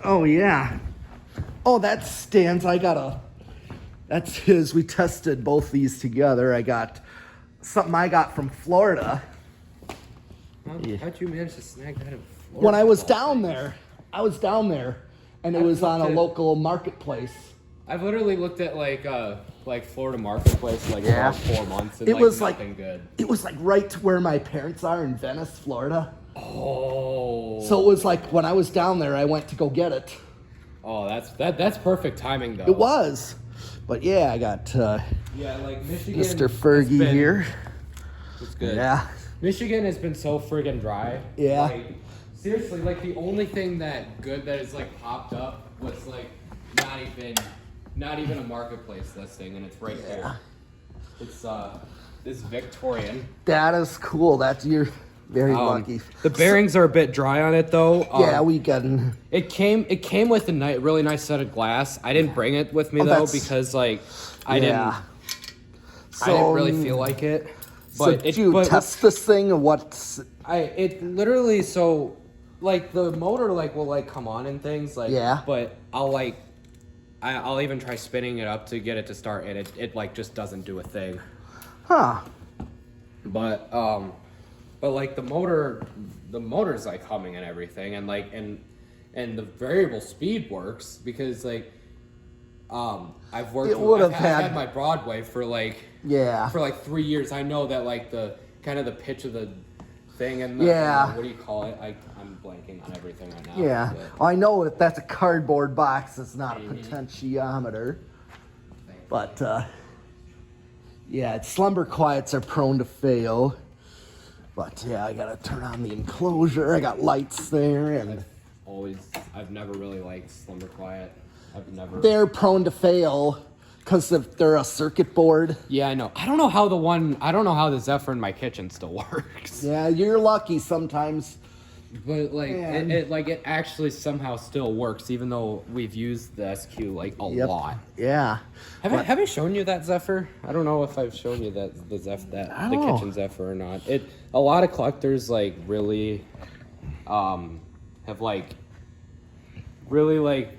Oh, yeah. Oh, that's Stan's. That's his. We tested both these together. I got something I got from Florida. How'd you manage to snag that in Florida? When I was down there, and it was on a local marketplace. I've literally looked at like Florida marketplace for about 4 months and it was nothing good. It was like right to where my parents are in Venice, Florida. Oh. So it was like when I was down there, I went to go get it. Oh, that's perfect timing though. It was, but yeah, I got like Michigan. Mr. Fergee here. It's good. Yeah. Michigan has been so friggin' dry. Yeah. Like, seriously, like the only thing that has like popped up was like not even a marketplace listing, and it's right here. It's this Victorian. That is cool. You're very lucky. The bearings are a bit dry on it though. Yeah, we got. It came with a really nice set of glass. I didn't bring it with me though because like I didn't really feel like it. But did you test this thing or what? It literally like the motor will come on and things but I'll even try spinning it up to get it to start and it just doesn't do a thing. Huh. But like the motor's like humming and everything and the variable speed works because I've had my Broadway for like 3 years. I know that like the kind of the pitch of the thing and what do you call it? I'm blanking on everything right now. Yeah, I know that's a cardboard box. It's not a potentiometer, but slumber quiets are prone to fail. But yeah, I gotta turn on the enclosure. I got lights there, and I've never really liked slumber quiet. They're prone to fail because they're a circuit board. Yeah, I know. I don't know how the Zephyr in my kitchen still works. Yeah, you're lucky sometimes. But it actually somehow still works, even though we've used the SQ a lot. Yeah. Have I shown you that Zephyr? I don't know if I've shown you the kitchen Zephyr or not. A lot of collectors really have really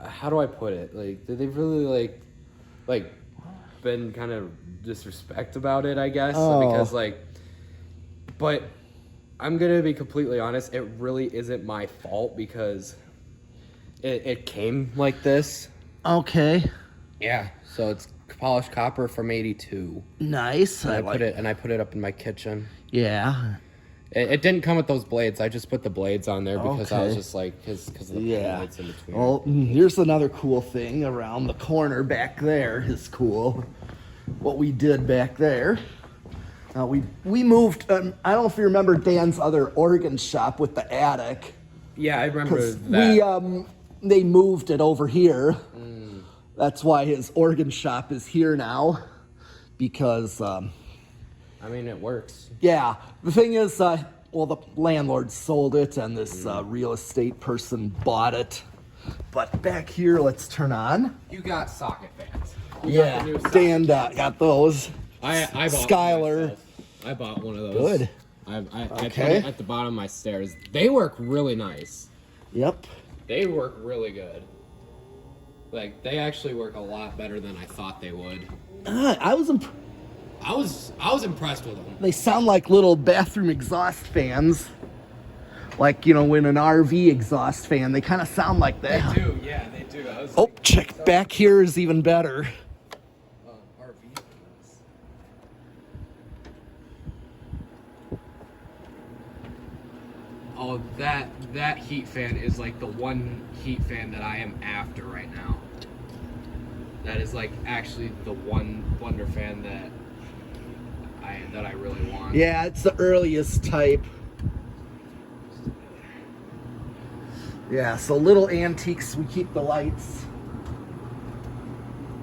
how do I put it? They've really been kind of disrespect about it, I guess. Because but I'm gonna be completely honest, it really isn't my fault because it came like this. Okay. Yeah. So it's polished copper from '82. Nice. And I put it up in my kitchen. Yeah. It didn't come with those blades. I just put the blades on there because I was just because of the blades in between. Well, here's another cool thing around the corner back there is cool. What we did back there. We moved. I don't know if you remember Dan's other organ shop with the attic. Yeah, I remember that. They moved it over here. That's why his organ shop is here now, because. It works. Yeah. The thing is, the landlord sold it and this real estate person bought it. But back here, let's turn on. You got socket fans. Dan got those. I bought Skylar. I bought one of those. Good. I put it at the bottom of my stairs. They work really nice. Yep. They work really good. They actually work a lot better than I thought they would. I was impressed with them. They sound like little bathroom exhaust fans. When an RV exhaust fan, they kind of sound like that. They do, yeah, they do. Check back here is even better. RV fans. Oh, that heat fan is the one heat fan that I am after right now. That is actually the one Wonder fan that I really want. Yeah, it's the earliest type. Yeah, so little antiques, we keep the lights.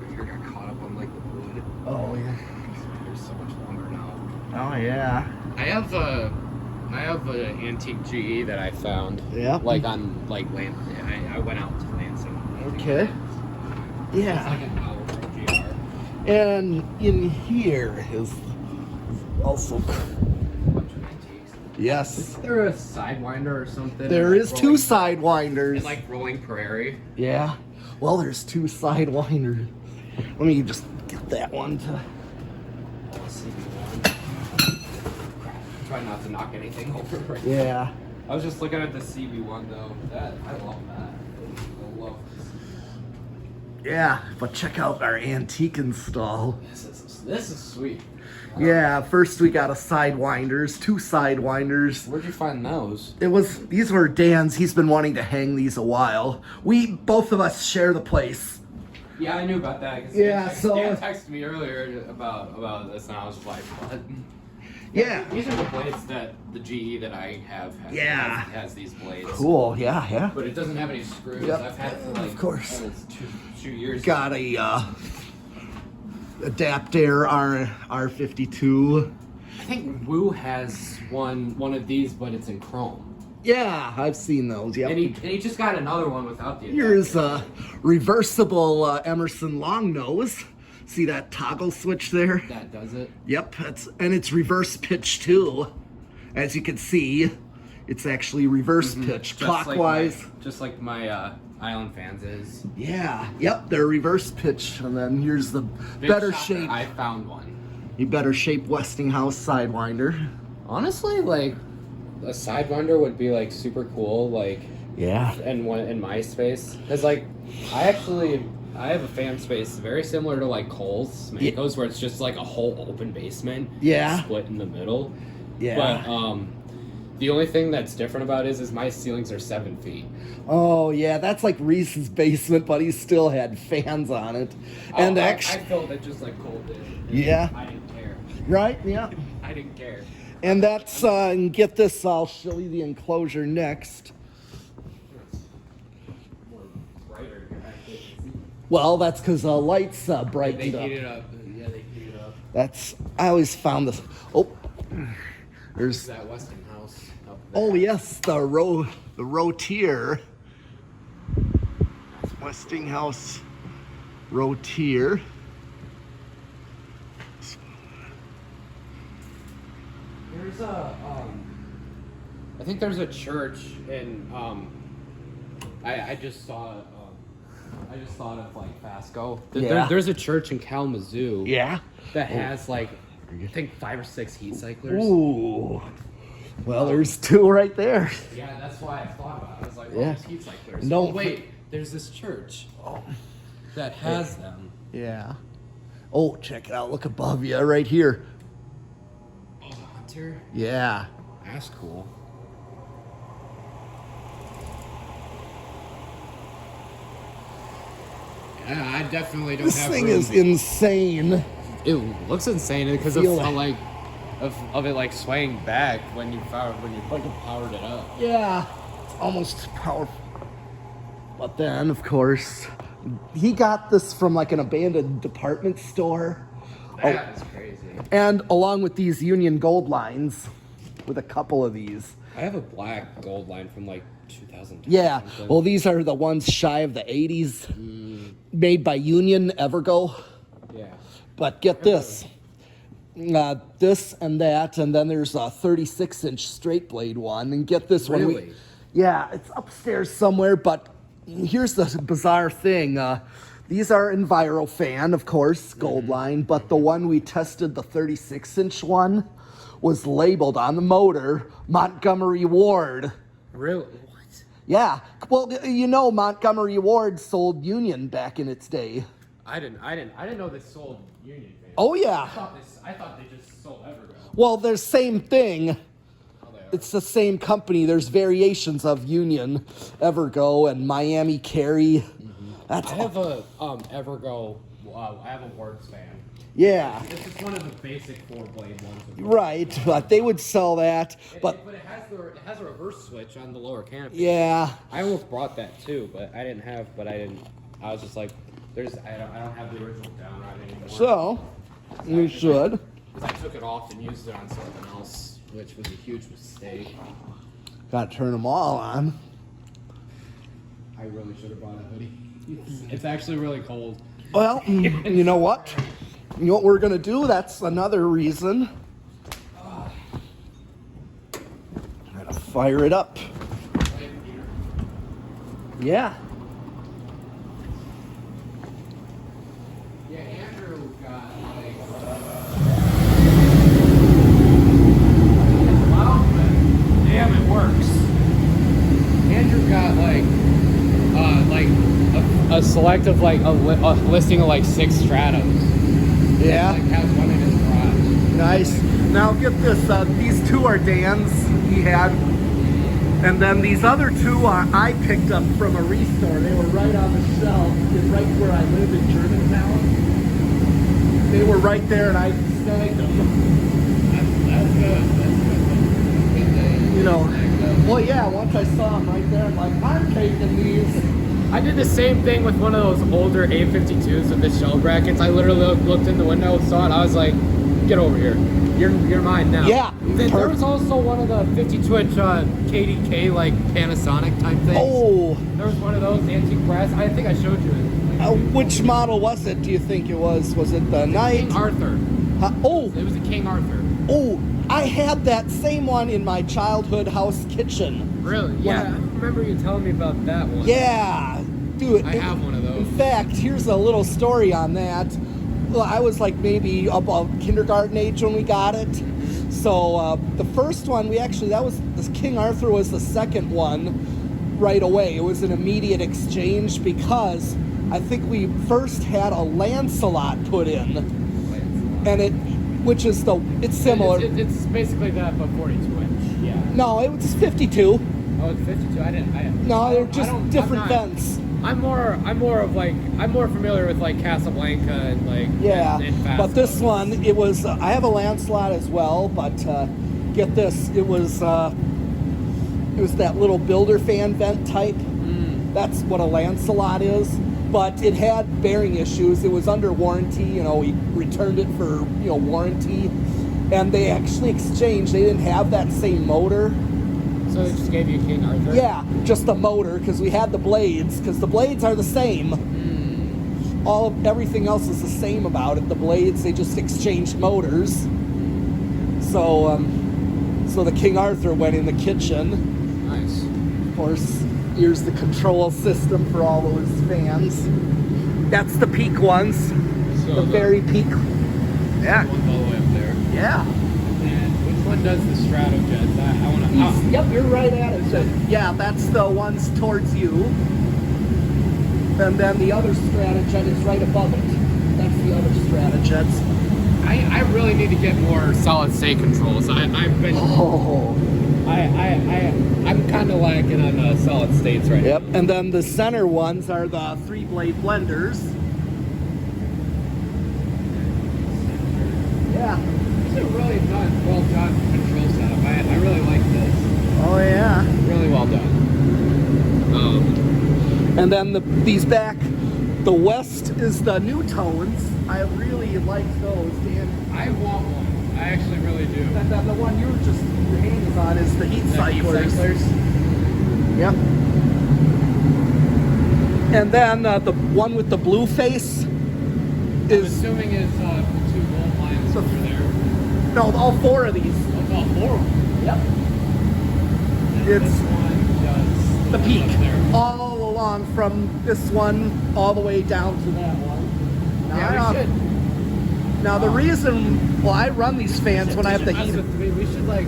I got caught up on the wood. Oh yeah. There's so much longer now. Oh yeah. I have an antique GE that I found. Yeah. On Lansing. I went out to Lansing. Okay. Yeah. It's an hour from GR. And in here is also. Yes. Is there a Sidewinder or something? There in, is like, two rolling, Sidewinders. in, like Rolling Prairie. Yeah. Well, there's two Sidewinders. Let me just get that one to... CB1. Try not to knock anything over. Right now. Yeah. I was just looking at the CB1 though. I love that. I love this. Yeah, but check out our antique install. This is sweet. Yeah, first we got a Sidewinders, two Sidewinders. Where'd you find those? These were Dan's. He's been wanting to hang these a while. Both of us share the place. Yeah, I knew about that. 'Cause Yeah, Dan texted me earlier about this, and I was like, what? Yeah. These are the blades that the GE that I have has these blades. Cool, yeah. But it doesn't have any screws. Yep. I've had it for like Of course. It's two years. Got a Adapter R52. I think Woo has one of these, but it's in chrome. Yeah, I've seen those. Yep. And he just got another one without the adapter. Here's a reversible Emerson Longnose. See that toggle switch there? That does it. Yep, it's reverse pitch too. As you can see, it's actually reverse pitch, clockwise. Just like my Island Fans is. Yeah, yep, they're reverse pitch. And then here's the Big better shocker, shape. I found one. You better shape Westinghouse Sidewinder. Honestly, like a Sidewinder would be like super cool, like Yeah. in my space, because like I have a fan space very similar to like Cole's Manco's, where it's just like a whole open basement, Yeah. split in the middle. Yeah. But the only thing that's different about it is my ceilings are 7 feet. Oh yeah, that's like Reese's basement, but he still had fans on it. And I actually, filled it just like Cole did. Yeah. I didn't care. right? Yeah. I didn't care. And that's and get this. I'll show you the enclosure next. More brighter here. I can't see. Well, that's because the lights They brightened up. heat it up. Yeah, they heat it up. I always found this. Oh, There's there's. that Westinghouse up there. Oh yes, the Rotier. Westinghouse Rotier. There's a I think there's a church in I just saw it. I just thought of like Fasco. Yeah. There's a church in Kalamazoo. Yeah. That has like I think 5 or 6 heat cyclers. Ooh. Well, there's two right there. Yeah, that's why I thought about it. I was like, Yeah. there's heat cyclers. No. Oh, wait, there's this church that has them. Yeah. Oh, check it out. Look above you, right here. Oh, the Hunter. Yeah. That's cool. Yeah, I definitely don't This have thing room. is insane. It looks insane because of Feel like of it like swaying back when you powered it up. Yeah. It's almost powerful. But then, of course, he got this from like an abandoned department store. That is crazy. And along with these Union Gold lines, with a couple of these. I have a black gold line from like 2010. Yeah, well, these are the ones shy of the 80s, made by Union Evergo. Yeah. But get this, this and that, and then there's a 36-inch straight blade one. And get this one. Really? Yeah, it's upstairs somewhere, but here's the bizarre thing. These are Envirofan, of course, gold line, but the one we tested, the 36-inch one, was labeled on the motor Montgomery Ward. Really? What? Yeah. Well, you know Montgomery Ward sold Union back in its day. I didn't know they sold Union Fan. Oh yeah. I thought they just sold Evergo. Well, they're same thing. Oh, they are. It's the same company. There's variations of Union, Evergo, and Miami Carry. That's I have a Evergo. I have a Works fan. yeah. It's just one of the basic 4-blade ones. Right, but they would sell that. But it has a reverse switch on the lower canopy. yeah. I almost brought that too, but I didn't. I was just like, I don't have the original downride anymore. So we should. Because I took it off and used it on something else, which was a huge mistake. Got to turn them all on. I really should have bought a hoodie. It's actually really cold. Well, you know what? You know what we're gonna do? That's another reason. fire it up. Yeah. Yeah, Andrew got like loud, but damn, it works. Andrew got a select of like a listing of like 6 Stratos. Yeah. Like has one in his garage. Nice. Now get this, these 2 are Dan's he had. And then these other 2 I picked up from a restore. They were right on the shelf, right where I live in Germantown. They were right there and I snagged them. That's good. You know, well, yeah, once I saw them right there, I'm like, I'm taking these. I did the same thing with one of those older A52s with the shell brackets. I literally looked in the window, saw it, I was like, get over here. You're mine now. Yeah. There was also one of the 52-inch KDK, like Panasonic type things. Oh. There was one of those antique brass. I think I showed you it. Which model was it, do you think it was? Was it the Knight? King Arthur. Oh. It was a King Arthur. Oh, I had that same one in my childhood house kitchen. Really? Yeah, I remember you telling me about that one. Yeah. Dude. I have one of those. In fact, here's a little story on that. Well, I was like maybe about kindergarten age when we got it. So the first one, this King Arthur was the second one right away. It was an immediate exchange because I think we first had a Lancelot put in. And it's similar. It's basically that, but 42-inch. Yeah. No, it was 52. Oh, it's 52. No, they're just different vents. I'm more familiar with like Casablanca and like and Fast but this Boats. one it was. I have a Lancelot as well, but get this, it was that little builder fan vent type. That's what a Lancelot is. But it had bearing issues. It was under warranty. You know, we returned it for warranty, and they actually exchanged. They didn't have that same motor. So they just gave you a King Arthur? Yeah, just the motor, because we had the blades, because the blades are the same. Everything else is the same about it. The blades, they just exchanged motors. So the King Arthur went in the kitchen. Nice. Of course, here's the control system for all those fans. That's the peak ones. So the very peak. Yeah. One's all the way up there. Yeah. And which one does the Stratojets? I want to. Yep, you're right at it. Yeah, that's the ones towards you. And then the other Stratojet is right above it. That's the other Stratojets. I really need to get more solid state controls. I've been. Oh. I'm kind of lacking on solid states right Yep, now. and then the center ones are the 3-blade blenders. Yeah. It's a really well done control setup. I really like this. Oh yeah. Really well done. And then these back, the West is the new tones. I really like those, Dan. I want one. I actually really do. And then the one your hand is on is the heat cyclers. Yep. And then the one with the blue face I'm is assuming is the 2 volt lines over there. no, all 4 of these. That's all 4 of them. Yep. And It's this one does the peak up there. all along from this one all the way down to that one. Yeah, we should. Now the reason, I run these fans when I have the heat. We should like,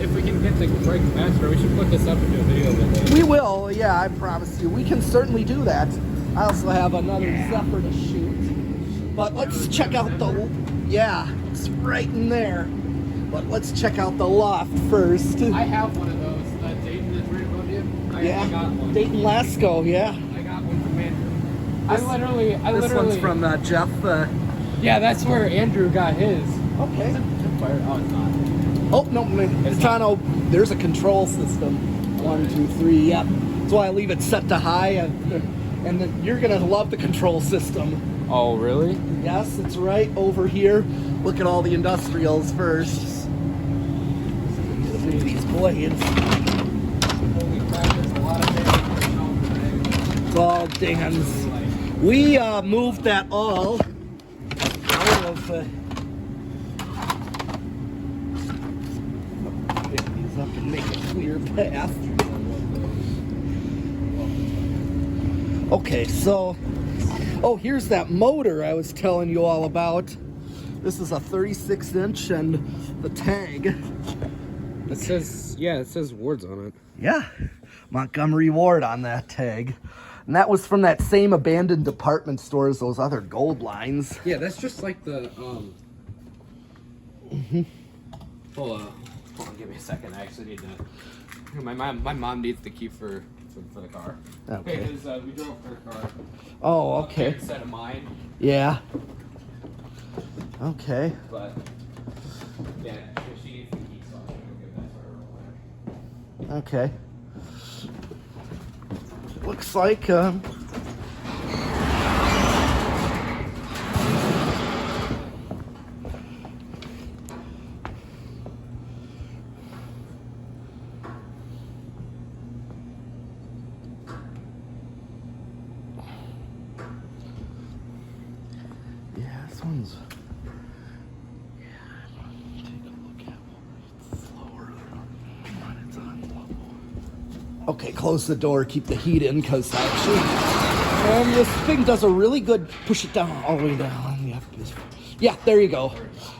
if we can get the right capacitor, we should put this up and do a video of it. We will, yeah, I promise you. We can certainly do that. I also have another Zephyr to shoot. But let's check out it's right in there. But let's check out the loft first. I have one of those. That Dayton that's right above you. I got one. Dayton Lasco, yeah. I got one from Andrew. This one's from Jeff. Yeah, that's where Andrew got his. Okay. Oh, it's not. Oh, no, there's a control system. 1, 2, 3, yep. That's why I leave it set to high, and then you're going to love the control system. Oh, really? Yes, it's right over here. Look at all the industrials first. Look at these blades. Holy crap, there's a lot of things. It's all Dan's. We moved that all out of... pick these up and make it clear path. Okay, so, oh, here's that motor I was telling you all about. This is a 36-inch and the tag. It says Ward's on it. Yeah, Montgomery Ward on that tag. And that was from that same abandoned department store as those other gold lines. Yeah, that's just like the Hold on, give me a second. I actually need to. My mom needs the key for the car. Okay. Because we drove her car. Oh, okay. Instead of mine. Yeah. Okay. But yeah, she needs the key, so I'm gonna give that to her real quick. Okay. Looks like yeah, this one's take a look at it's slower when it's on low. Okay, close the door, keep the heat in, because actually this thing does a really good push it down all the way down. Yeah, there you go.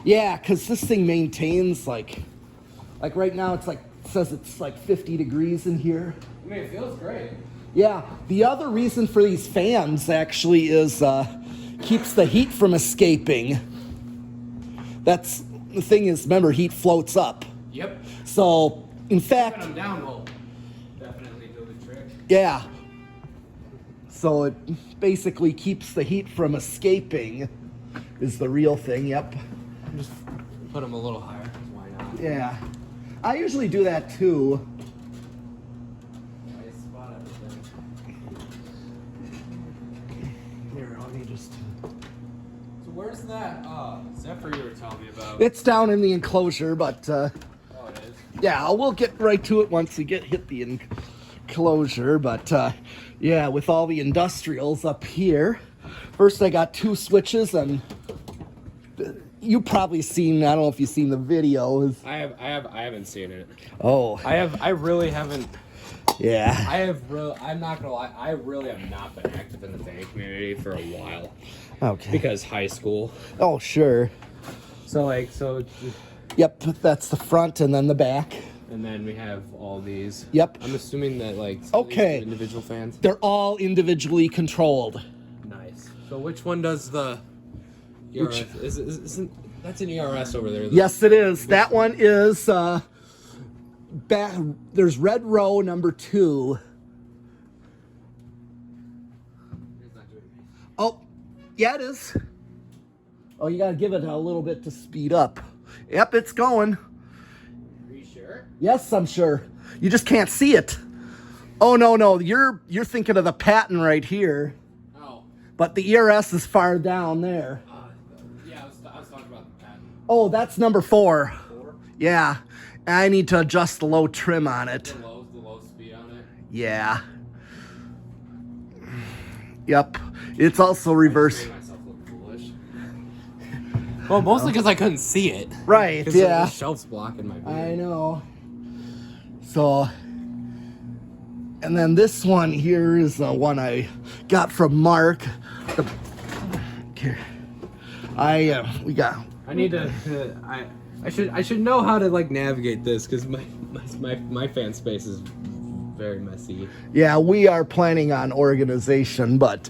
Yeah, because this thing maintains like right now it's like says it's like 50 degrees in here. I mean, it feels great. Yeah, the other reason for these fans actually is keeps the heat from escaping. That's the thing is, remember, heat floats up. Yep. So, in fact, Keeping them down will definitely do the trick. yeah. So it basically keeps the heat from escaping is the real thing, yep. Just put them a little higher. Why not? Yeah. I usually do that too. Nice spot everything. Here, let me just... So where's that Zephyr you were telling me about? It's down in the enclosure, but Oh, it is? yeah, we'll get right to it once we hit the enclosure. But yeah, with all the industrials up here, first I got 2 switches, and you probably seen. I don't know if you've seen the videos. I haven't seen it. Oh, I really haven't. yeah. I'm not gonna lie. I really have not been active in the fan community for a while Okay. because high school. Oh, sure. So Yep, that's the front and then the back. and then we have all these. Yep. I'm assuming that some of these Okay. are individual fans. They're all individually controlled. Nice. So which one does the ERS? Isn't that's an ERS over there? Yes, it is. That one is there's red row number 2. It's not doing anything. Oh, yeah, it is. Oh, you gotta give it a little bit to speed up. Yep, it's going. Are you sure? Yes, I'm sure. You just can't see it. Oh no, you're thinking of the patent right here, Oh. but the ERS is far down there. Yeah, I was talking about the patent. Oh, that's number 4. 4. Yeah, I need to adjust the low trim on it. The low speed on it. Yeah. Yep. It's also reverse. I made myself look foolish. Well, mostly because I couldn't see it. Right, Because yeah. the shelf's blocking my view. I know. So, and then this one here is the one I got from Mark. Here. We got. I need to. I should know how to navigate this because my fan space is very messy. Yeah, we are planning on organization, but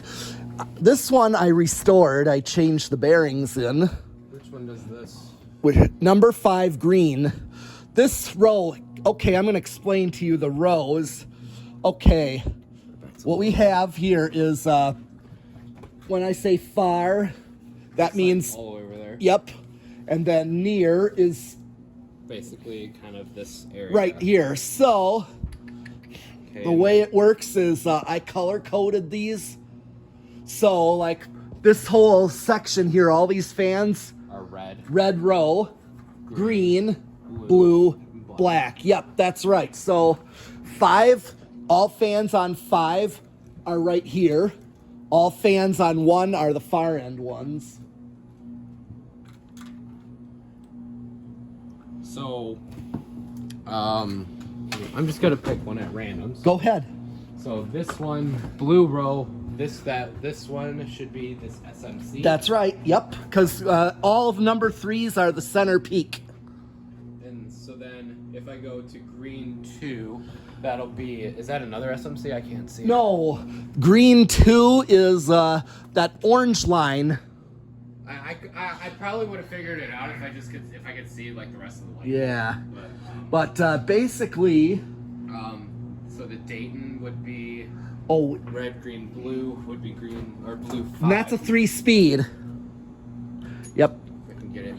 this one I restored. I changed the bearings in. Which one does this? With number 5 green. This row, okay, I'm going to explain to you the rows. Okay, what we have here is, when I say far, that means, All the way over there. yep, and then near is Basically, kind of this area. right here. So, Okay. the way it works is I color-coded these. So, like, this whole section here, all these fans, are red. red row, green, blue, black. Yep, that's right. So 5, all fans on 5 are right here. All fans on 1 are the far end ones. So, let me I'm just gonna pick one at random. Go ahead. So this one, blue row. This one should be this SMC. That's right. Yep. Because all of number 3s are the center peak. And so then if I go to green 2, that'll be. Is that another SMC? I can't see. No, green 2 is that orange line. I probably would have figured it out if I could see like the rest of the light. Yeah. But basically. So the Dayton would be. Oh. Red, green, blue would be green or blue 5. And that's a 3-speed. Yep. If I can get it.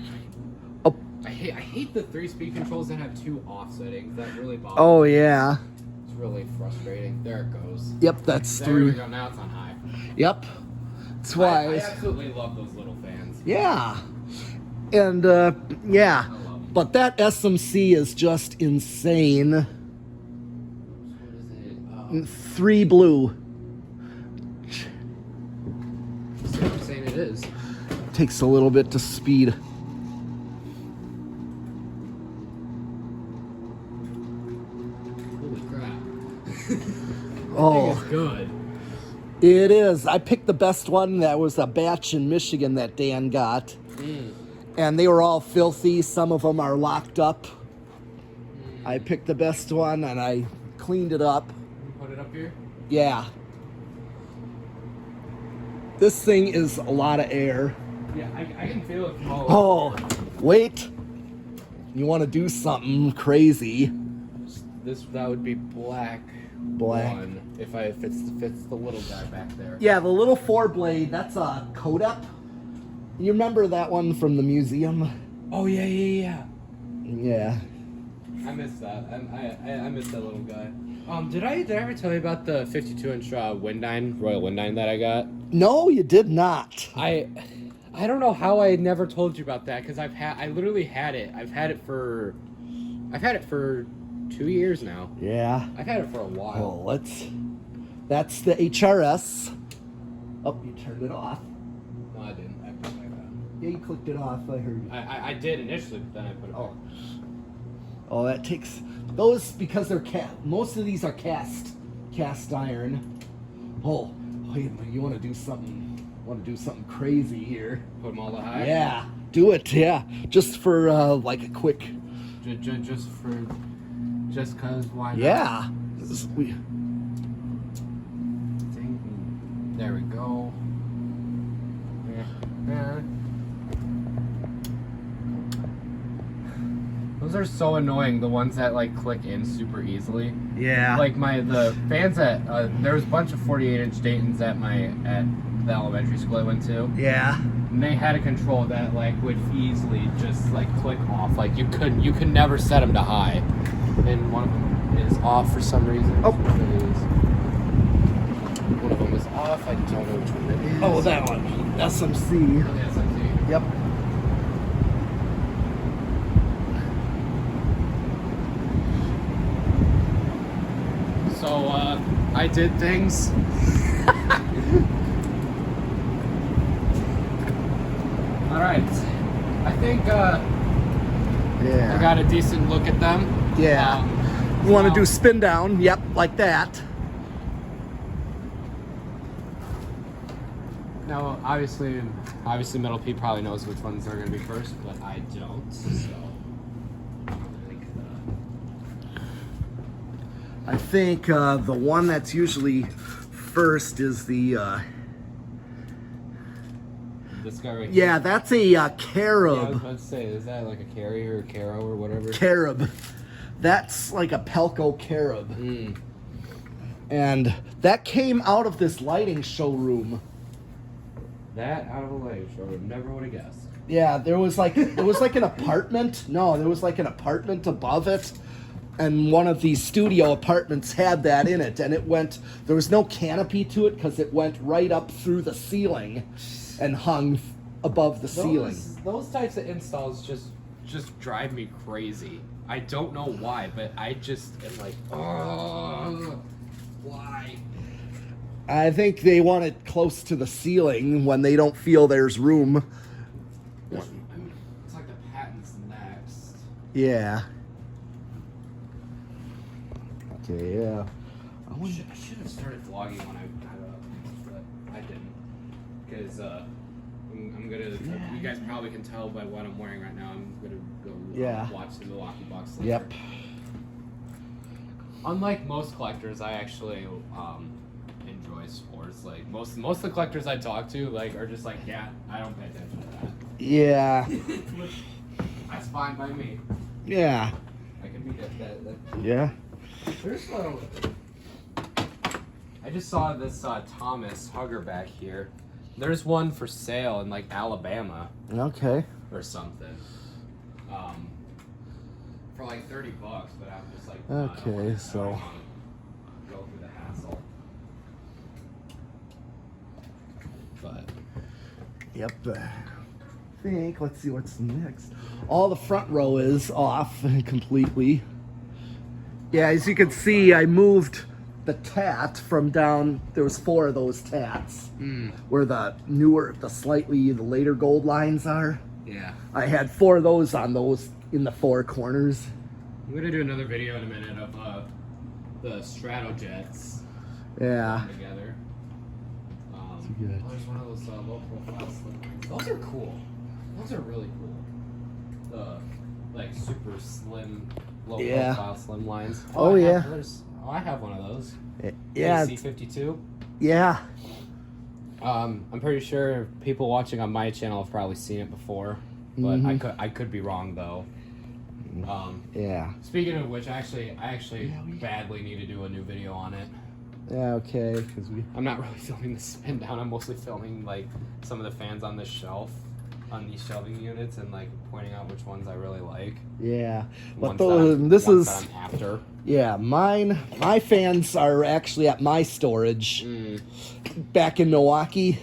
Oh. I hate the 3-speed controls that have 2 offsettings. That really bothers me. Oh yeah. It's really frustrating. There it goes. Yep, that's There we 3. go. Now it's on high. Yep. That's why. I absolutely love those little fans. Yeah. And yeah. But that SMC is just insane. What is it? 3 blue. That's what I'm saying it is. Takes a little bit to speed. Holy crap. Oh. It's good. It is. I picked the best one. That was a batch in Michigan that Dan got. And they were all filthy. Some of them are locked up. I picked the best one and I cleaned it up. Put it up here. Yeah. This thing is a lot of air. Yeah, I can feel it from all over. Oh, wait. You want to do something crazy. That would be black. Black. One, if it's the little guy back there. Yeah, the little 4-blade, that's a Kodep. You remember that one from the museum? Oh yeah. Yeah. I missed that. I missed that little guy. Did I ever tell you about the 52-inch Royal Windine that I got? No, you did not. I don't know how I never told you about that because I literally had it. I've had it for 2 years now. Yeah. I've had it for a while. Well, that's the HRS. Oh, you turned it off. No, I didn't. I put it back on. Yeah, you clicked it off. I heard you. I did initially, but then I put it back. Oh, that takes those because they're most of these are cast iron. Oh, wait, you want to do something? Crazy here? Put them all to high. Yeah, do it. Yeah, just for like a quick. Just cause why not? Yeah. There we go. Yeah. Those are so annoying, the ones that like click in super easily. Yeah. Like the fans at there was a bunch of 48-inch Daytons at the elementary school I went to. Yeah. And they had a control that like would easily just like click off. Like you could never set them to high. And one of them is off for some reason. Oh. One of them is off. I don't know which one it is. Oh, that one. SMC. Oh, yes, I see. Yep. So I did things. All right. I think Yeah. I got a decent look at them. Yeah. You want to do spin down? Yep, like that. Now, obviously, Metal Pete probably knows which ones are going to be first, but I don't. So I think the one that's usually first is the. This guy right here. Yeah, that's a Yeah, I was carob. about to say, is that like a carrier or caro or whatever? Carob. That's like a Pelco carob. And that came out of this lighting showroom. That out of a light show, never would have guessed. Yeah, there was like an apartment. No, there was like an apartment above it. And one of these studio apartments had that in it, and there was no canopy to it because it went right up through the ceiling and hung above the ceiling. Those types of installs just drive me crazy. I don't know why, but I just am like, oh, why? I think they want it close to the ceiling when they don't feel there's room. It's like the patent's next. Yeah. Okay, yeah. I should have started vlogging when I got up, but I didn't. Because I'm gonna. You guys probably can tell by what I'm wearing right now. I'm gonna go watch the Milwaukee Bucks later. Yep. Unlike most collectors, I actually enjoy sports. Like most of the collectors I talk to, like are just like, yeah, I don't pay attention to that. Yeah. That's fine by me. Yeah. I can be that. Yeah. There's I just saw this Thomas Hugger back here. There's one for sale in like Alabama Okay. or something. For like $30, but I'm just like, no, I don't wanna go through the hassle. But Yep. Let's see what's next. All the front row is off completely. Yeah, as you can see, I moved the tat from down. There was 4 of those tats where the later gold lines are. yeah, I had 4 of those on those in the 4 corners. I'm gonna do another video in a minute of the Stratojets Yeah. together. good. Oh, there's one of those low profile slim lines. Those are cool. Those are really cool. The like super slim, low profile slim lines. Oh, yeah. I have one of those. Yeah. C52. Yeah. I'm pretty sure people watching on my channel have probably seen it before, but I could be wrong though. Yeah. Speaking of which, I actually badly need to do a new video on it. Yeah. Okay. Because I'm not really filming the spin down. I'm mostly filming like some of the fans on this shelf, on these shelving units, and like pointing out which ones I really like. Yeah. But Ones this ones is. that I'm after. Yeah, my fans are actually at my storage back in Milwaukee.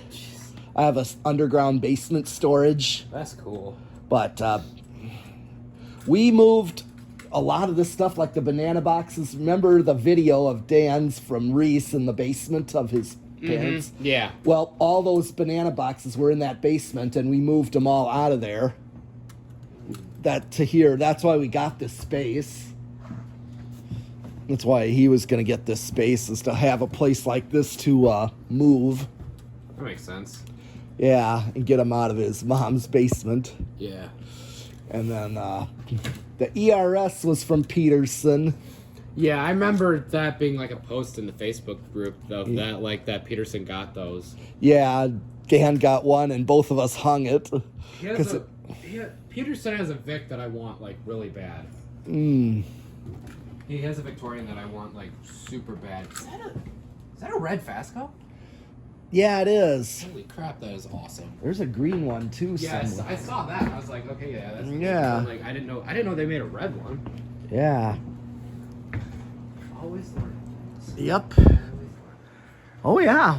I have a underground basement storage, That's cool. but we moved a lot of this stuff, like the banana boxes. Remember the video of Dan's from Reese in the basement of his parents? Yeah. Well, all those banana boxes were in that basement, and we moved them all out of there. To here. That's why we got this space. That's why he was going to get this space, is to have a place like this to move. That makes sense. Yeah, and get him out of his mom's basement. Yeah. And then the ERS was from Peterson. Yeah, I remember that being like a post in the Facebook group of that, like that Peterson got those. Yeah, Dan got one, and both of us hung it. Peterson has a Vic that I want like really bad. He has a Victorian that I want like super bad. Is that a red Fasco? Yeah, it is. Holy crap, that is awesome. There's a green one too. Yeah, somewhere. I saw that. I was like, okay, yeah, that's cool. Yeah. But, like I didn't know they made a red one. Yeah. Always learn. Yep. Oh yeah.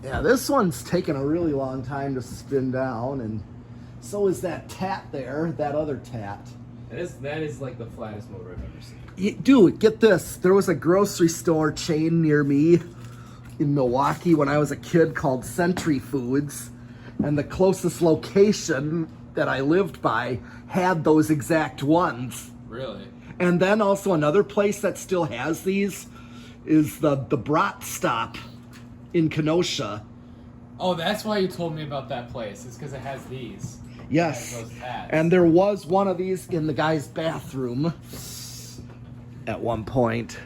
Yeah, this one's taken a really long time to spin down, and so is that tat there, that other tat. That is like the flattest motor I've ever seen. Dude, get this. There was a grocery store chain near me in Milwaukee when I was a kid called Century Foods, and the closest location that I lived by had those exact ones. Really? And then also another place that still has these is the Brat Stop in Kenosha. Oh, that's why you told me about that place. It's because it has these. Yes. It has those tabs. And there was one of these in the guy's bathroom at one point.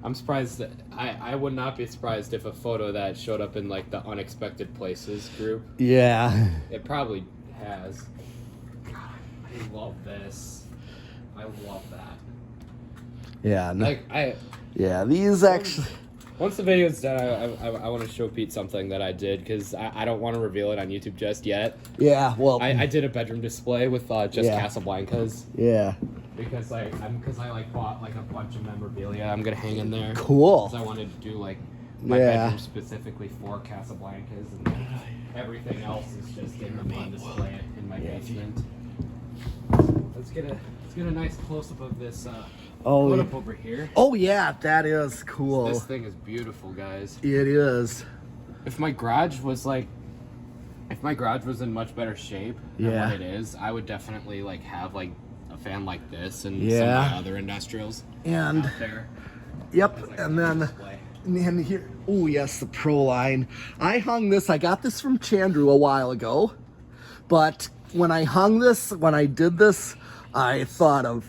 I'm surprised that I would not be surprised if a photo of that showed up in like the unexpected places group. Yeah. It probably has. God, I love this. I love that. Yeah. No, Like yeah, these actually. once the video's done, I want to show Pete something that I did because I don't want to reveal it on YouTube just yet. Yeah, well. I did a bedroom display with just Casablancas. Yeah. Because I bought like a bunch of memorabilia I'm gonna hang in there. Cool. Because I wanted to do like my bedroom specifically for Casablancas, and everything else is just in the main display in my basement. Let's get a nice close up of this put up over here. Oh yeah, that is cool. This thing is beautiful, guys. It is. If my garage was in much better shape than what it is, I would definitely like have like a fan like this and some Yeah. of the other industrials And out there. yep, It's like and a then display. here, oh yes, the Pro line. I hung this. I got this from Chandru a while ago, but when I did this, I thought of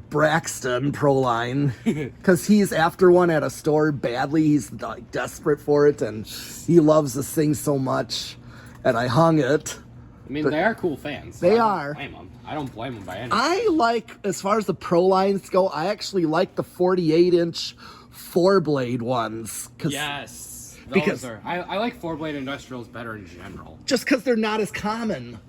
Braxton Pro line because he's after one at a store badly. He's like desperate for it, and he loves this thing so much, and I hung it. I mean, they are cool fans. They I don't are. blame them. I don't blame them by any. I like, as far as the Pro lines go, I actually like the 48-inch 4-blade ones. Yes. Because- I like 4-blade industrials better in general. Just because they're not as common.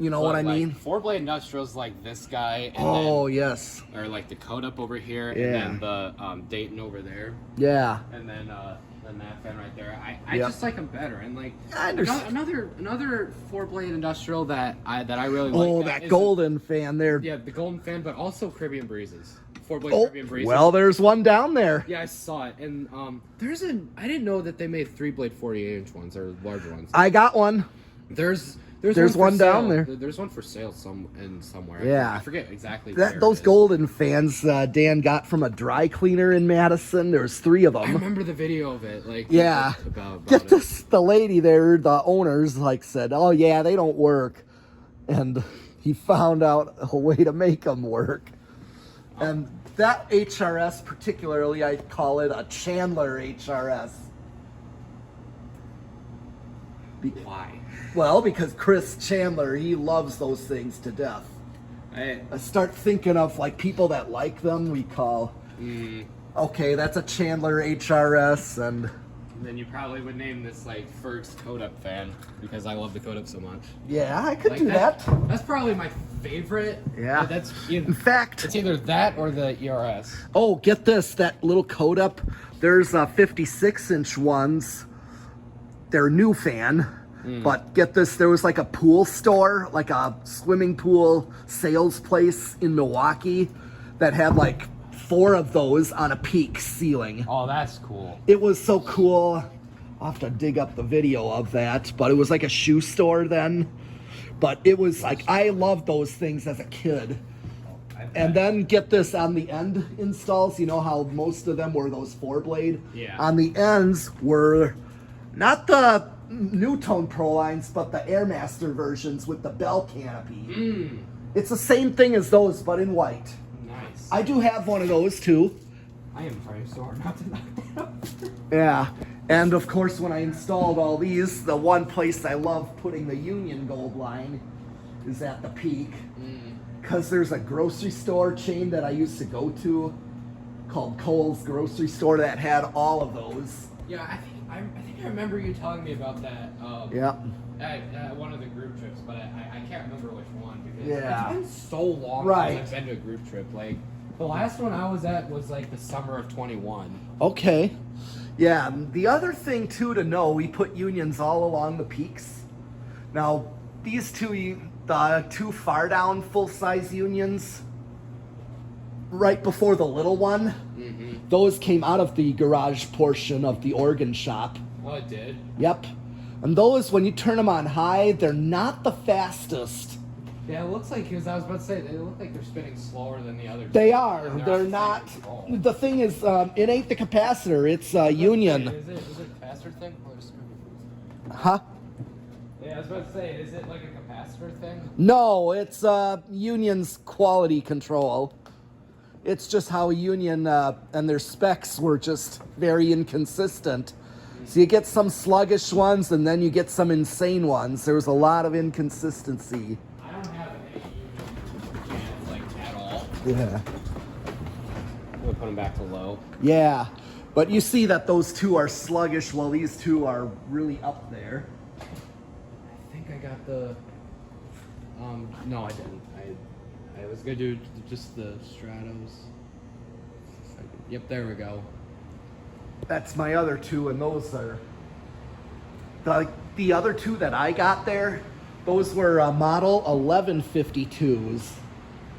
You know what I mean? 4-blade industrials like this guy. And Oh, then, yes. or like the Kodup over here. Yeah. And then the Dayton over there. Yeah. And then that fan right there. I Yep. just like them better. And like I understand. another 4-blade industrial that I really Oh, like. that is- golden fan there. Yeah, the golden fan, but also Caribbean breezes. 4-blade Oh, Caribbean breezes. well, there's one down there. Yeah, I saw it, and I didn't know that they made 3-blade 48-inch ones or larger ones. I got one. There's There's for one down sale. there. There's one for sale somewhere. Yeah. I forget exactly. where Those it is. golden fans Dan got from a dry cleaner in Madison. There's 3 of I them. remember the video of it. Like Yeah. about Get it. this, the lady there, the owners, like said, "Oh yeah, they don't work," and he found out a way to make them work. And that HRS particularly, I call it a Chandler HRS. Why? Well, because Chris Chandler, he loves those things to death. I start thinking of like people that like them. We call, okay, that's a Chandler HRS, and then you probably would name this like Ferg's Kodup fan because I love the Kodup so much. yeah, I could Like do that. That's probably my favorite. Yeah. That's In fact, it's either that or the ERS. oh, get this, that little Kodup. There's 56-inch ones. They're new fan. But get this, there was like a pool store, like a swimming pool sales place in Milwaukee that had like 4 of those on a peak ceiling. Oh, that's cool. It was so cool. I'll have to dig up the video of that, but it was like a shoe store then. But it was like, I loved those things as a kid. And then get this, on the end installs, you know how most of them were those 4-blade? Yeah. On the ends were not the New Tone Pro lines, but the Airmaster versions with the bell canopy. It's the same thing as those, but in white. Nice. I do have one of those too. I am trying so hard not to knock that up. Yeah. And of course, when I installed all these, the one place I love putting the Union Gold line is at the peak. Because there's a grocery store chain that I used to go to called Kohl's Grocery Store that had all of those. Yeah, I think I remember you telling me about that. Yeah. At one of the group trips, but I can't remember which one because Yeah. it's been so long Right. since I've been to a group trip. Like the last one I was at was like the summer of 21. Okay. Yeah, the other thing too to know, we put unions all along the peaks. Now, these two, the 2 far down full-size unions, right before the little one, those came out of the garage portion of the organ shop. Oh, it did. Yep. And those, when you turn them on high, they're not the fastest. Yeah, it looks like, because I was about to say, they look like they're spinning slower than the others. They are. And They're outside not. control. The thing is, it ain't the capacitor. It's union. Is it a capacitor thing? Huh? Yeah, I was about to say, is it like a capacitor thing? No, it's Union's quality control. It's just how Union and their specs were just very inconsistent. So you get some sluggish ones, and then you get some insane ones. There was a lot of inconsistency. I don't have any Union fans, like, at all. Yeah. I'm gonna put them back to low. Yeah. But you see that those 2 are sluggish, while these 2 are really up there. I think I got the. No, I didn't. I was gonna do just the Stratos. Yep, there we go. That's my other 2, and those are the other 2 that I got there. Those were model 1152s.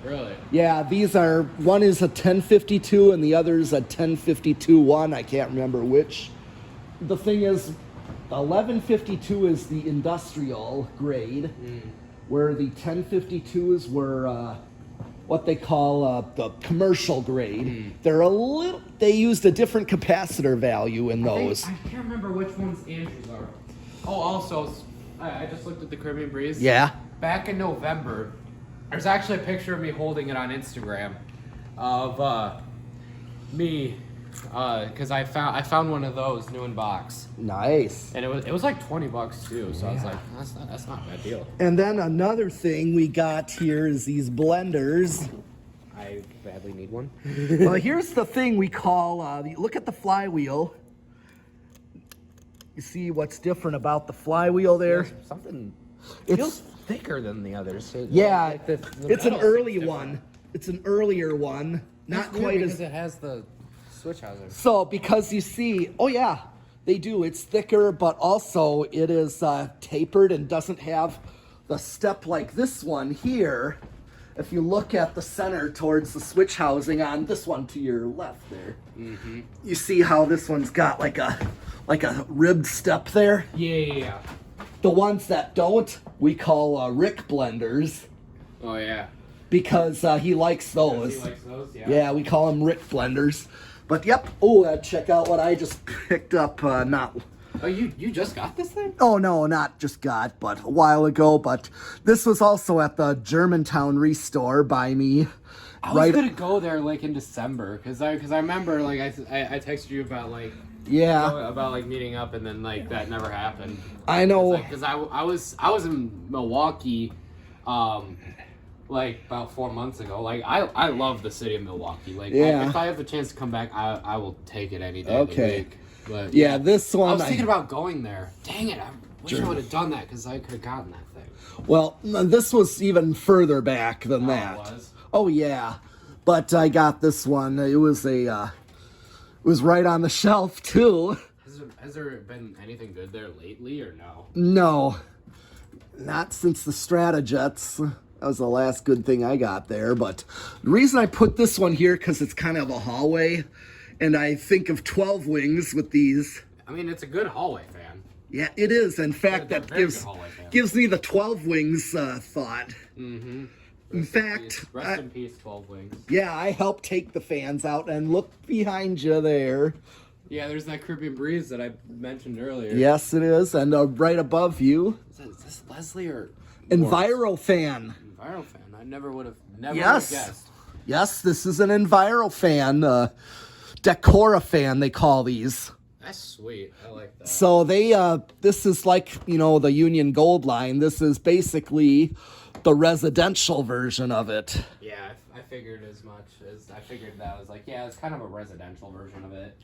Really? Yeah, these are, one is a 1052 and the other is a 1052-1. I can't remember which. The thing is, 1152 is the industrial grade, where the 1052s were what they call the commercial grade. They're they used a different capacitor value in those. I can't remember which ones Andrews are. Oh, also, I just looked at the Caribbean Breeze. Yeah. Back in November, there's actually a picture of me holding it on Instagram of me, because I found one of those new in box, Nice. and it was like $20 too. So I was like, that's not a bad deal. And then another thing we got here is these blenders. I badly need one. Well, here's the thing we call, look at the flywheel. You see what's different about the flywheel there? Something. It's Feels thicker than the others. yeah, Like the it's an metal early seems one. different. It's an earlier one. Not It's weird quite because as it has the switch housing. so because you see, oh yeah, they do. It's thicker, but also it is tapered and doesn't have the step like this one here. If you look at the center towards the switch housing on this one to your left there, you see how this one's got like a ribbed step there. Yeah. The ones that don't, we call Rick blenders Oh yeah. because he likes those. He likes those. Yeah. Yeah, we call them Rick blenders. But yep. Oh, check out what I just picked up. Not. Oh, you just got this thing? Oh no, not just got, but a while ago. But this was also at the Germantown Restore by me. I was gonna go there like in December because I remember like I texted you about like about like meeting up and then like that never happened. I know. Because I was in Milwaukee, like about 4 months ago. Like I love the city of Milwaukee. Like if I have the chance to come back, I will take it any day of the week. But yeah, this one I was thinking about going there. Dang it! I wish I would have done that because I could have gotten that thing. Well, this was even further back than that. It was? Oh yeah, but I got this one. It was it was right on the shelf too. Has there been anything good there lately or no? No, not since the Stratojets. That was the last good thing I got there. But the reason I put this one here because it's kind of a hallway, and I think of 12 wings with these. I mean, it's a good hallway fan. Yeah, it is. In fact, They're that very gives good hallway fans. gives me the 12 wings thought. Mm-hmm. In fact, Rest in peace, 12 Wings. yeah, I helped take the fans out and look behind you there. Yeah, there's that Caribbean Breeze that I mentioned earlier. Yes, it is, and right above you, Is this Leslie or Envirofan. Envirofan? I never would have guessed. Yes, this is an Envirofan, Decora-fan they call these. That's sweet. I like that. So they, this is like, the Union Gold line. This is basically the residential version of it. Yeah, I figured as much. I figured that was like, yeah, it's kind of a residential version of it.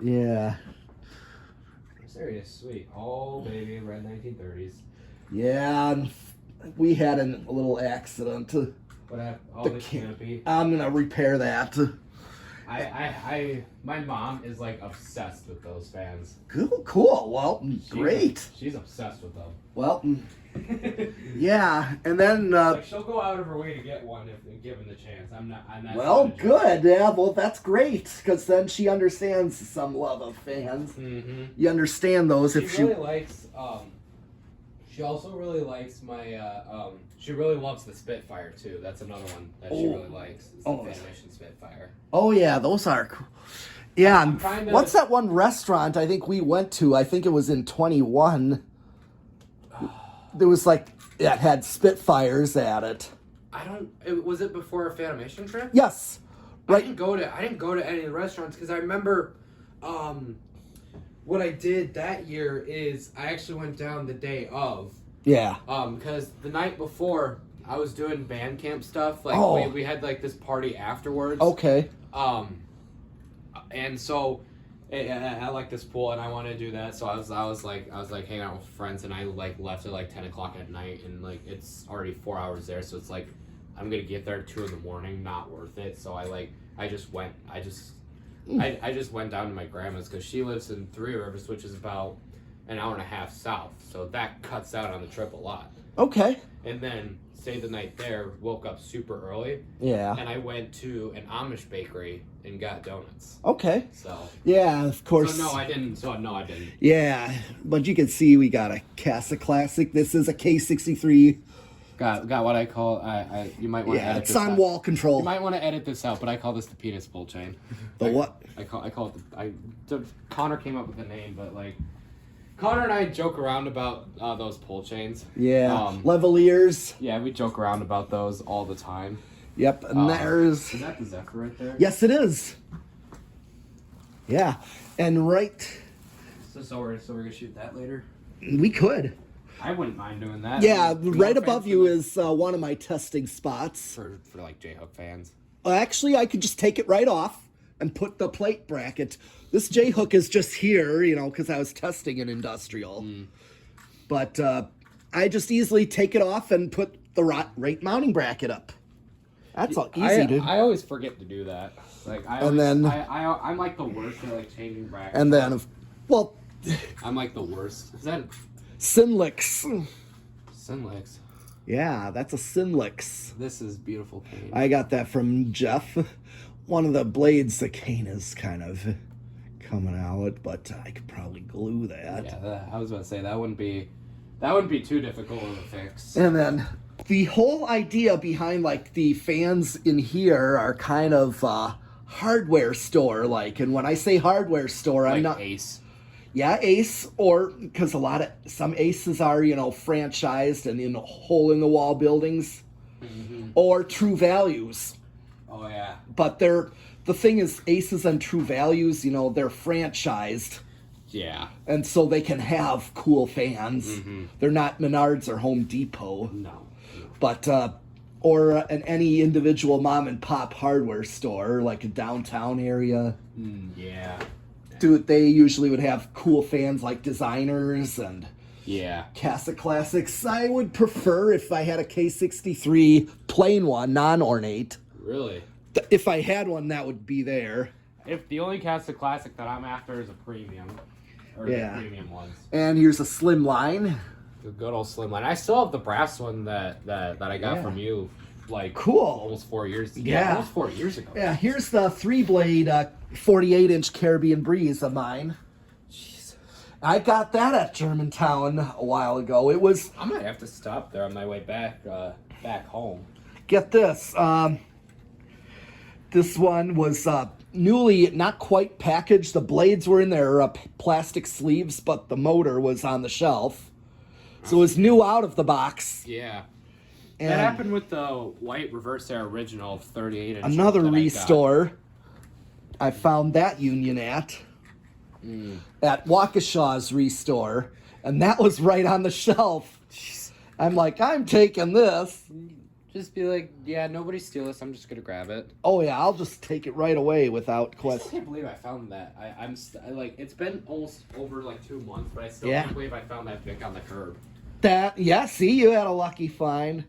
Yeah. This area is sweet. Oh, baby, red 1930s. Yeah, and we had a little accident. What happened? Oh, the canopy. I'm gonna repair that. My mom is like obsessed with those fans. Cool. Well, great. She's obsessed with them. Well, yeah, and then. Like she'll go out of her way to get one if given the chance. I'm not. Well, good. Yeah, well, that's great because then she understands some love of fans. Mm-hmm. You understand those She really likes. She also really likes my. She really loves the Spitfire too. That's another one that she really likes. It's the Fanimation Spitfire. Oh yeah, those are cool. Yeah, I'm what's that one restaurant I think we went to? I think it was in 21. There was like it had Spitfires at it. Was it before a Fanimation trip? Yes. Right. I didn't go to any of the restaurants because I remember. What I did that year is I actually went down the day of. Yeah. Because the night before I was doing band camp stuff. Like we had like this party afterwards. Okay. And so I like this pool and I want to do that. So I was like hanging out with friends and I like left at like 10 o'clock at night and like it's already 4 hours there. So it's like I'm gonna get there at 2 a.m. Not worth it. So I just went down to my grandma's because she lives in Three Rivers, which is about an hour and a half south. So that cuts out on the trip a lot. Okay. And then stayed the night there, woke up super early. Yeah. And I went to an Amish bakery and got donuts. Okay. So. Yeah, of course. So no, I didn't. Yeah, but you can see we got a Casa Classic. This is a K63 Got what I call you might want to edit it's this on out. wall control. You might want to edit this out, but I call this the penis pull chain. The what? I call it Connor came up with the name, but like Connor and I joke around about those pull chains. Yeah, Leveliers. Yeah, we joke around about those all the time. Yep, and there's... Is that the Zephyr right there? Yes, it is. Yeah, and right... So we're gonna shoot that later? We could. I wouldn't mind doing that. Yeah, right above you is one of my testing spots. For like J-Hook fans. Actually, I could just take it right off and put the plate bracket. This J-hook is just here, because I was testing an industrial. But I just easily take it off and put the rate mounting bracket up. That's all easy, dude. I always forget to do that. Like I'm like the worst at like changing brackets. And then, well, I'm like the worst. Is that Sinlix? Sinlix? Yeah, that's a Sinlix. This is beautiful paint. I got that from Jeff. One of the blades, the cane is kind of coming out, but I could probably glue that. Yeah, I was about to say that wouldn't be too difficult of a fix. And then the whole idea behind like the fans in here are kind of hardware store like, and when I say hardware store, I'm not Ace. Yeah, Ace, or because some Aces are, franchised and in hole in the wall buildings, or True Values. Oh yeah. But the thing is, Aces and True Values, they're franchised. Yeah. And so they can have cool fans. They're not Menards or Home Depot. No. But or any individual mom and pop hardware store, like a downtown area. Yeah. Dude, they usually would have cool fans like Designers and Casa Classics. I would prefer if I had a K63 plain one, non-ornate. Really? If I had one, that would be there. If the only Casa Classic that I'm after is a premium, or the premium ones. And here's a slim line. The good old slim line. I still have the brass one that I got from you, like cool, almost 4 years. Yeah, almost 4 years ago. Yeah, here's the 3-blade 48-inch Caribbean Breeze of mine. Jeez. I got that at Germantown a while ago. It was. I might have to stop there on my way back home. Get this. This one was newly, not quite packaged. The blades were in their plastic sleeves, but the motor was on the shelf. So it was new out of the box. Yeah. And that happened with the white reverse air original 38-inch. Another restore. I found that union at Waukesha's restore, and that was right on the shelf. Jeez. I'm like, I'm taking this. Just be like, yeah, nobody steal this. I'm just gonna grab it. Oh yeah, I'll just take it right away without I question. can't believe I found that. I'm like, it's been almost over like 2 months, but I still can't believe I found that Vic on the curb. See, you had a lucky find.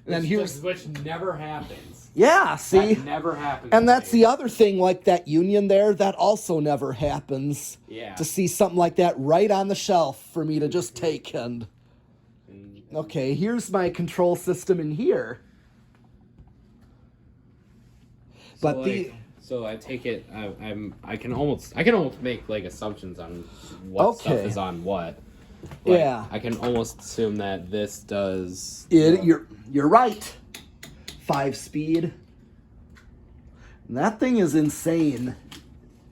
And then here's which never happens. Yeah, see? That never happens. And that's the other thing, like that union there, that also never happens. Yeah. To see something like that right on the shelf for me to just take and... Okay, here's my control system in here. But so I take it I can almost make like assumptions on what stuff is on what. Like, yeah. I can almost assume that this does You're right. 5-speed. And that thing is insane.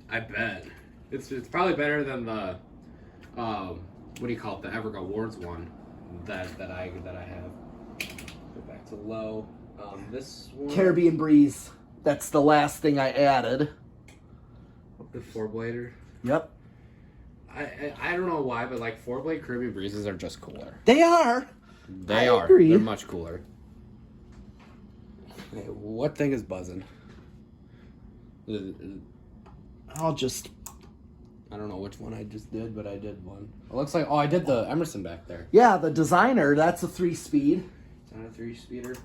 I bet. It's probably better than the what do you call it, the Evergo Awards one that I have. Go back to low. This one, Caribbean Breeze. That's the last thing I added. the 4-blader. Yep. I don't know why, but like 4-blade Caribbean Breezes are just cooler. They are. I agree. They're much cooler. Okay, what thing is buzzing? I'll just... I don't know which one I just did, but I did one. It looks like, I did the Emerson back there. Yeah, the Designer, that's a 3-speed. It's on a 3-speeder.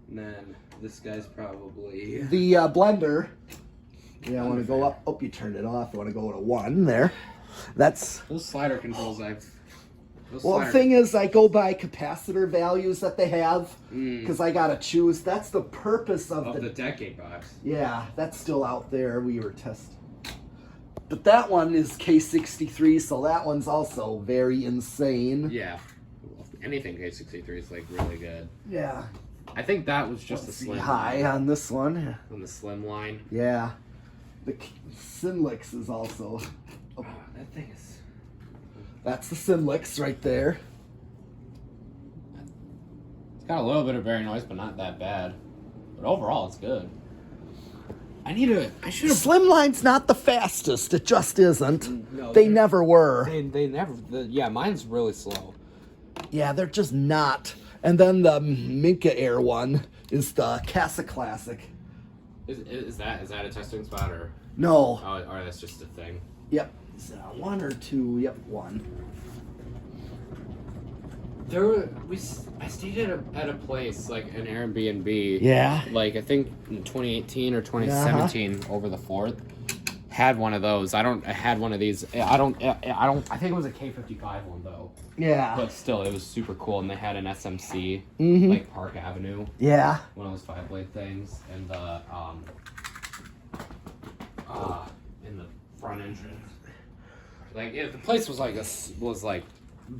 And then this guy's probably... The Blender. Yeah, I want to go up. Oh, you turned it off. I want to go to 1 there. That's... Those slider controls the thing is, I go by capacitor values that they have, because I got to choose. That's the purpose of the decade box. Yeah, that's still out there. We were testing. But that one is K63, so that one's also very insane. Yeah. anything K63 is like really good. Yeah. I think that was just Let's the see slim high on this one. on the slim line. Yeah. The Sinlix is also. Oh, that thing is. That's the Sinlix right there. It's got a little bit of bearing noise, but not that bad. But overall, it's good. I should have. Slimline's not the fastest. It just isn't. No, they never were. They never. Yeah, mine's really slow. Yeah, they're just not. And then the Minka Air one is the Casa Classic. Is that a testing spot or? No. Oh, or that's just a thing. Yep. Is that one or two? Yep, one. I stayed at a place like an Airbnb. Yeah. Like I think in 2018 or 2017 over the 4th. Had one of those. I had one of these. I think it was a K55 one though. Yeah. But still, it was super cool, and they had an SMC like Park Avenue. Yeah. One of those 5-blade things, and the in the front entrance. Like the place was like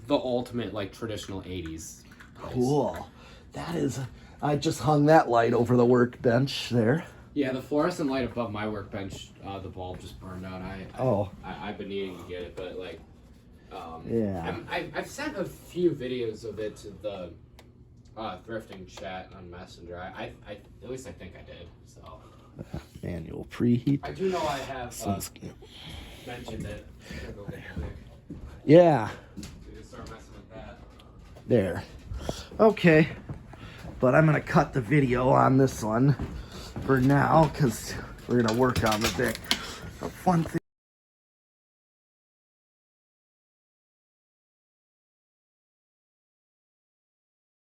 the ultimate like traditional 80s place. Cool. That is. I just hung that light over the workbench there. Yeah, the fluorescent light above my workbench, the bulb just burned out. I've been needing to get it, but like, yeah. I've sent a few videos of it to the thrifting chat on Messenger. I at least I think I did. So Manual preheat. I do know I have mentioned it. Yeah. So you can start messing with that. There. Okay. But I'm gonna cut the video on this one for now because we're gonna work on the big. One thing.